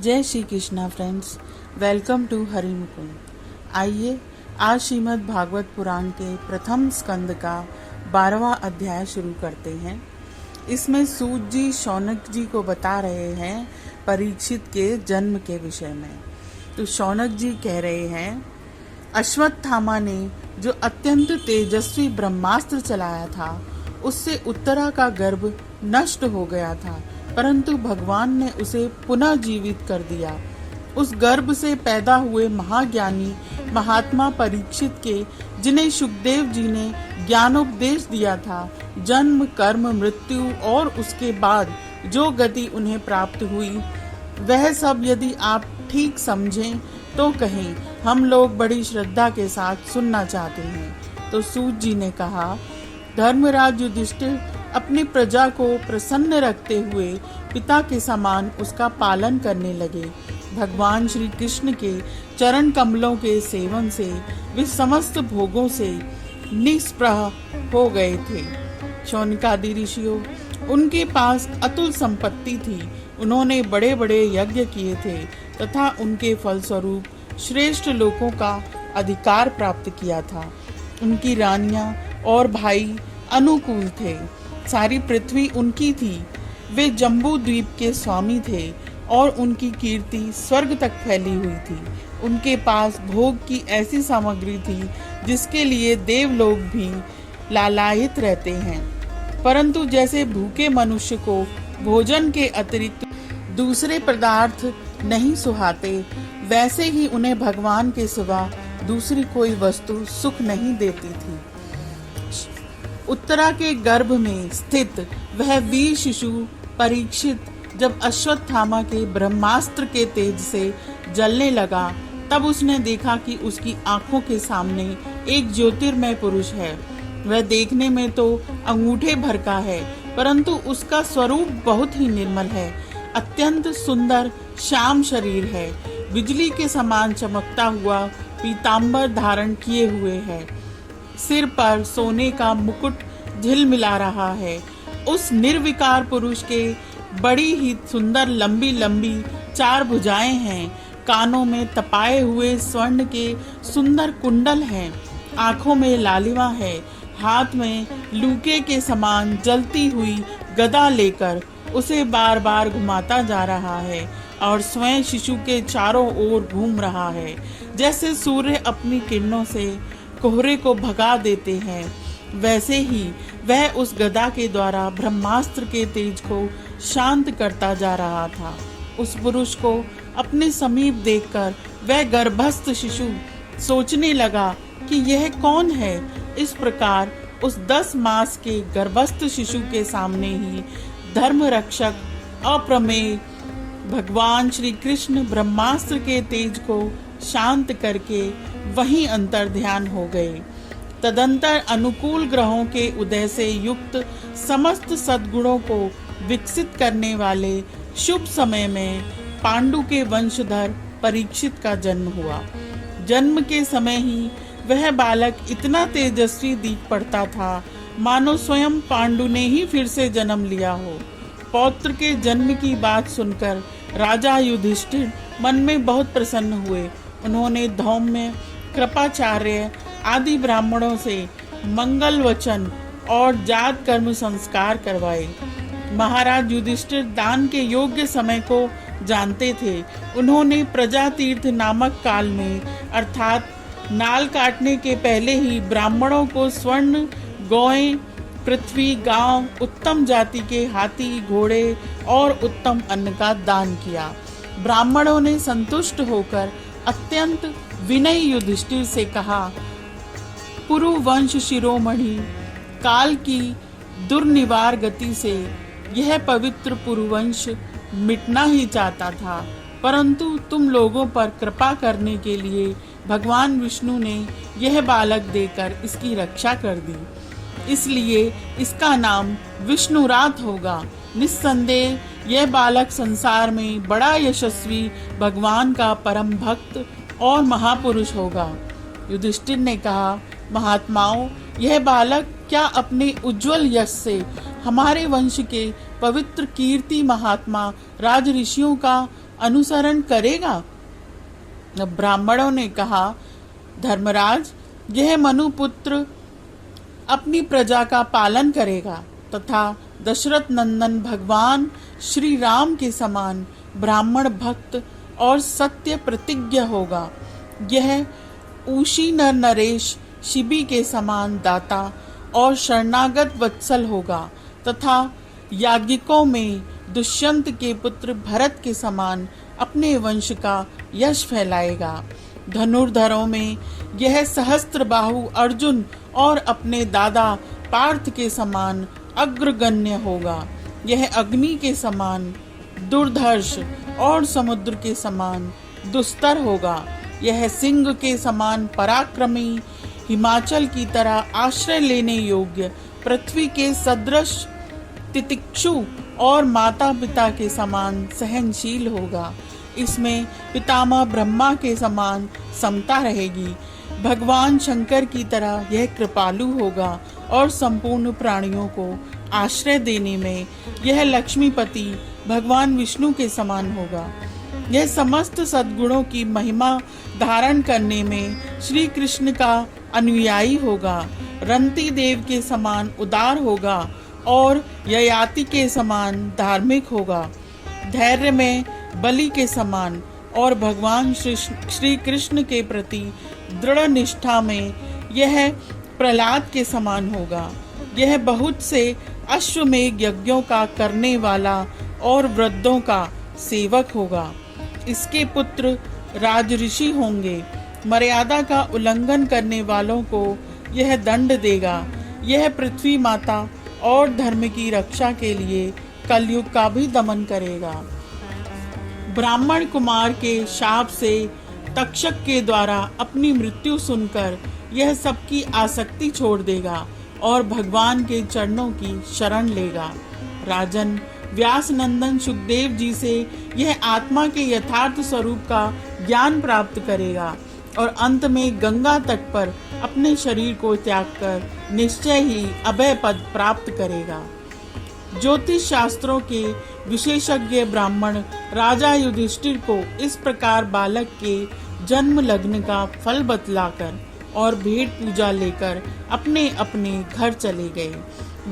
जय Shri Krishna friends, welcome to Hari Mukund. आइए आज श्रीमद् भागवत पुराण के प्रथम स्कंद का 12वां अध्याय शुरू करते हैं। इसमें सूत जी शौनक जी को बता रहे हैं परीक्षित के जन्म के विषय में। तो शौनक जी कह रहे हैं, अश्वत्थामा ने जो अत्यंत तेजस्वी ब्रह्मास्त्र चलाया था उससे उत्तरा का गर्भ नष्ट हो गया था, परंतु भगवान ने उसे पुनः जीवित कर दिया। उस गर्भ से पैदा हुए महाज्ञानी महात्मा परीक्षित के, जिन्हें सुखदेव जी ने ज्ञानोपदेश दिया था, जन्म कर्म मृत्यु और उसके बाद जो गति उन्हें प्राप्त हुई, वह सब यदि आप ठीक समझें तो कहें, हम लोग बड़ी श्रद्धा के साथ सुनना चाहते हैं। तो सूत जी ने कहा, धर्मराज युधिष्ठिर अपनी प्रजा को प्रसन्न रखते हुए पिता के समान उसका पालन करने लगे। भगवान श्री कृष्ण के चरण कमलों के सेवन से वे समस्त भोगों से निष्प्रह हो गए थे। शौनकादि ऋषियों, उनके पास अतुल संपत्ति थी। उन्होंने बड़े बड़े यज्ञ किए थे तथा उनके फलस्वरूप श्रेष्ठ लोकों का अधिकार प्राप्त किया था। उनकी रानियां और भाई अनुकूल थे। सारी पृथ्वी उनकी थी। वे जम्बू द्वीप के स्वामी थे और उनकी कीर्ति स्वर्ग तक फैली हुई थी। उनके पास भोग की ऐसी सामग्री थी जिसके लिए देवलोग भी लालायित रहते हैं, परंतु जैसे भूखे मनुष्य को भोजन के अतिरिक्त दूसरे पदार्थ नहीं सुहाते, वैसे ही उन्हें भगवान के सिवा दूसरी कोई वस्तु सुख नहीं देती थी। उत्तरा के गर्भ में स्थित वह वीर शिशु परीक्षित जब अश्वत्थामा के ब्रह्मास्त्र के तेज से जलने लगा, तब उसने देखा कि उसकी आंखों के सामने एक ज्योतिर्मय पुरुष है। वह देखने में तो अंगूठे भर का है, परंतु उसका स्वरूप बहुत ही निर्मल है। अत्यंत सुंदर श्याम शरीर है। बिजली के समान चमकता हुआ पीतांबर धारण किए हुए है। सिर पर सोने का मुकुट झिलमिला रहा है। उस निर्विकार पुरुष के बड़ी ही सुंदर लंबी लंबी 4 भुजाएं हैं। कानों में तपाए हुए स्वर्ण के सुंदर कुंडल हैं। आंखों में लालिमा है। हाथ में लूके के समान जलती हुई गदा लेकर उसे बार बार घुमाता जा रहा है और स्वयं शिशु के चारों ओर घूम रहा है। जैसे सूर्य अपनी किरणों से कोहरे को भगा देते हैं, वैसे ही वह उस गदा के द्वारा ब्रह्मास्त्र के तेज को शांत करता जा रहा था। उस पुरुष को अपने समीप देखकर वह गर्भस्थ शिशु सोचने लगा कि यह कौन है। इस प्रकार उस 10 मास के गर्भस्थ शिशु के सामने ही धर्म रक्षक अप्रमेय भगवान श्री कृष्ण ब्रह्मास्त्र के तेज को शांत करके वहीं अंतर ध्यान हो गए। तदंतर अनुकूल ग्रहों के उदय से युक्त समस्त सद्गुणों को विकसित करने वाले शुभ समय में पांडु के वंशधर परीक्षित का जन्म हुआ। जन्म के समय ही वह बालक इतना तेजस्वी दिख पड़ता था, मानो स्वयं पांडु ने ही फिर से जन्म लिया हो। पौत्र के जन्म की बात सुनकर राजा युधिष्ठिर मन में बहुत प्रसन्न हुए। उन्होंने धौम्य, कृपाचार्य आदि ब्राह्मणों से मंगल वचन और जात कर्म संस्कार करवाए। महाराज युधिष्ठिर दान के योग्य समय को जानते थे। उन्होंने प्रजा तीर्थ नामक काल में, अर्थात नाल काटने के पहले ही, ब्राह्मणों को स्वर्ण, गौएं, पृथ्वी, गांव, उत्तम जाति के हाथी, घोड़े और उत्तम अन्न का दान किया। ब्राह्मणों ने संतुष्ट होकर अत्यंत विनयी युधिष्ठिर से कहा, पुरु वंश शिरोमणि काल की दुर्निवार गति से यह पवित्र पुरुवंश मिटना ही चाहता था, परंतु तुम लोगों पर कृपा करने के लिए भगवान विष्णु ने यह बालक देकर इसकी रक्षा कर दी। इसलिए इसका नाम विष्णुरात होगा। निस्संदेह यह बालक संसार में बड़ा यशस्वी भगवान का परम भक्त और महापुरुष होगा। युधिष्ठिर ने कहा, महात्माओं, यह बालक क्या अपने उज्जवल यश से हमारे वंश के पवित्र कीर्ति महात्मा राज ऋषियों का अनुसरण करेगा? ब्राह्मणों ने कहा, धर्मराज, यह मनुपुत्र अपनी प्रजा का पालन करेगा तथा दशरथ नंदन भगवान श्री राम के समान ब्राह्मण भक्त और सत्य प्रतिज्ञ होगा। यह ऊशी नर नरेश शिबी के समान दाता और शरणागत वत्सल होगा तथा याज्ञिकों में दुष्यंत के पुत्र भरत के समान अपने वंश का यश फैलाएगा। धनुर्धरों में यह सहस्त्रबाहु अर्जुन और अपने दादा पार्थ के समान अग्रगण्य होगा। यह अग्नि के समान दुर्धर्ष और समुद्र के समान दुस्तर होगा। यह सिंह के समान पराक्रमी, हिमाचल की तरह आश्रय लेने योग्य, पृथ्वी के सदृश तितिक्षु और माता पिता के समान सहनशील होगा। इसमें पितामह ब्रह्मा के समान समता रहेगी। भगवान शंकर की तरह यह कृपालु होगा और संपूर्ण प्राणियों को आश्रय देने में यह लक्ष्मीपति भगवान विष्णु के समान होगा। यह समस्त सद्गुणों की महिमा धारण करने में श्री कृष्ण का अनुयायी होगा। रंती देव के समान उदार होगा और ययाति के समान धार्मिक होगा। धैर्य में बलि के समान और भगवान श्री कृष्ण के प्रति दृढ़ निष्ठा में यह प्रहलाद के समान होगा। यह बहुत से अश्वमेध यज्ञों का करने वाला और वृद्धों का सेवक होगा। इसके पुत्र राजऋषि होंगे। मर्यादा का उल्लंघन करने वालों को यह दंड देगा। यह पृथ्वी माता और धर्म की रक्षा के लिए कलयुग का भी दमन करेगा। ब्राह्मण कुमार के शाप से तक्षक के द्वारा अपनी मृत्यु सुनकर यह सबकी आसक्ति छोड़ देगा और भगवान के चरणों की शरण लेगा। राजन, व्यास नंदन सुखदेव जी से यह आत्मा के यथार्थ स्वरूप का ज्ञान प्राप्त करेगा और अंत में गंगा तट पर अपने शरीर को त्याग कर निश्चय ही अभय पद प्राप्त करेगा। ज्योतिष शास्त्रों के विशेषज्ञ ब्राह्मण राजा युधिष्ठिर को इस प्रकार बालक के जन्म लग्न का फल बतलाकर और भेंट पूजा लेकर अपने अपने घर चले गए।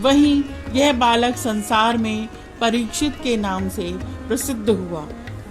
वहीं यह बालक संसार में परीक्षित के नाम से प्रसिद्ध हुआ,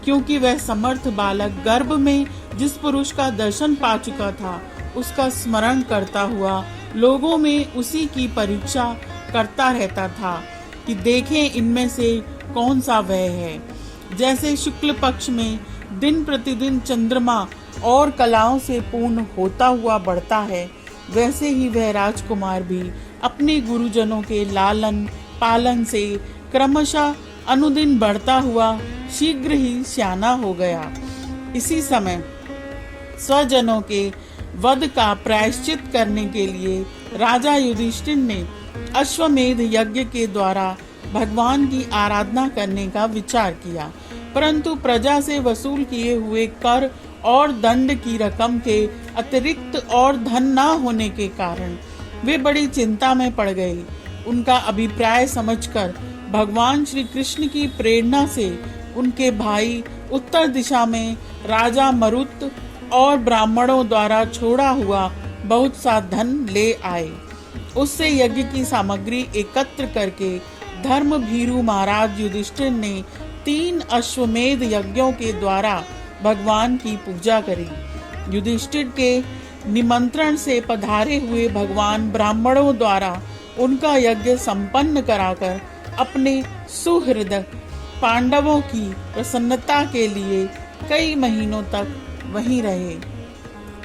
क्योंकि वह समर्थ बालक गर्भ में जिस पुरुष का दर्शन पा चुका था उसका स्मरण करता हुआ लोगों में उसी की परीक्षा करता रहता था कि देखें इनमें से कौन सा वह है। जैसे शुक्ल पक्ष में दिन प्रतिदिन चंद्रमा और कलाओं से पूर्ण होता हुआ बढ़ता है, वैसे ही वह राजकुमार भी अपने गुरुजनों के लालन पालन से क्रमशः अनुदिन बढ़ता हुआ शीघ्र ही सियाना हो गया। इसी समय स्वजनों के वध का प्रायश्चित करने के लिए राजा युधिष्ठिर ने अश्वमेध यज्ञ के द्वारा भगवान की आराधना करने का विचार किया, परंतु प्रजा से वसूल किए हुए कर और दंड की रकम के अतिरिक्त और धन न होने के कारण वे बड़ी चिंता में पड़ गए। उनका अभिप्राय समझकर भगवान श्री कृष्ण की प्रेरणा से उनके भाई उत्तर दिशा में राजा मरुत और ब्राह्मणों द्वारा छोड़ा हुआ बहुत सा धन ले आए। उससे यज्ञ की सामग्री एकत्र करके धर्म भीरु महाराज युधिष्ठिर ने 3 अश्वमेध यज्ञों के द्वारा भगवान की पूजा करी। युधिष्ठिर के निमंत्रण से पधारे हुए भगवान ब्राह्मणों द्वारा उनका यज्ञ संपन्न कराकर अपने सुहृद पांडवों की प्रसन्नता के लिए कई महीनों तक वहीं रहे।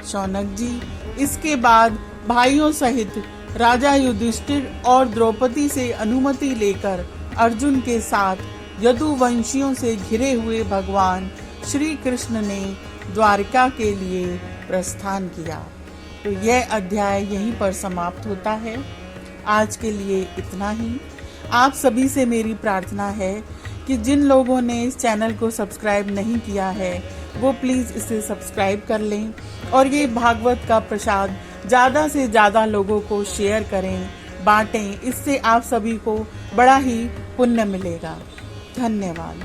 शौनक जी इसके बाद भाइयों सहित राजा युधिष्ठिर और द्रौपदी से अनुमति लेकर अर्जुन के साथ यदुवंशियों से घिरे हुए भगवान श्री कृष्ण ने द्वारिका के लिए प्रस्थान किया। तो यह अध्याय यहीं पर समाप्त होता है। आज के लिए इतना ही। आप सभी से मेरी प्रार्थना है कि जिन लोगों ने इस चैनल को सब्सक्राइब नहीं किया है वो प्लीज़ इसे सब्सक्राइब कर लें और ये भागवत का प्रसाद ज़्यादा से ज़्यादा लोगों को शेयर करें, बांटें। इससे आप सभी को बड़ा ही पुण्य मिलेगा। धन्यवाद।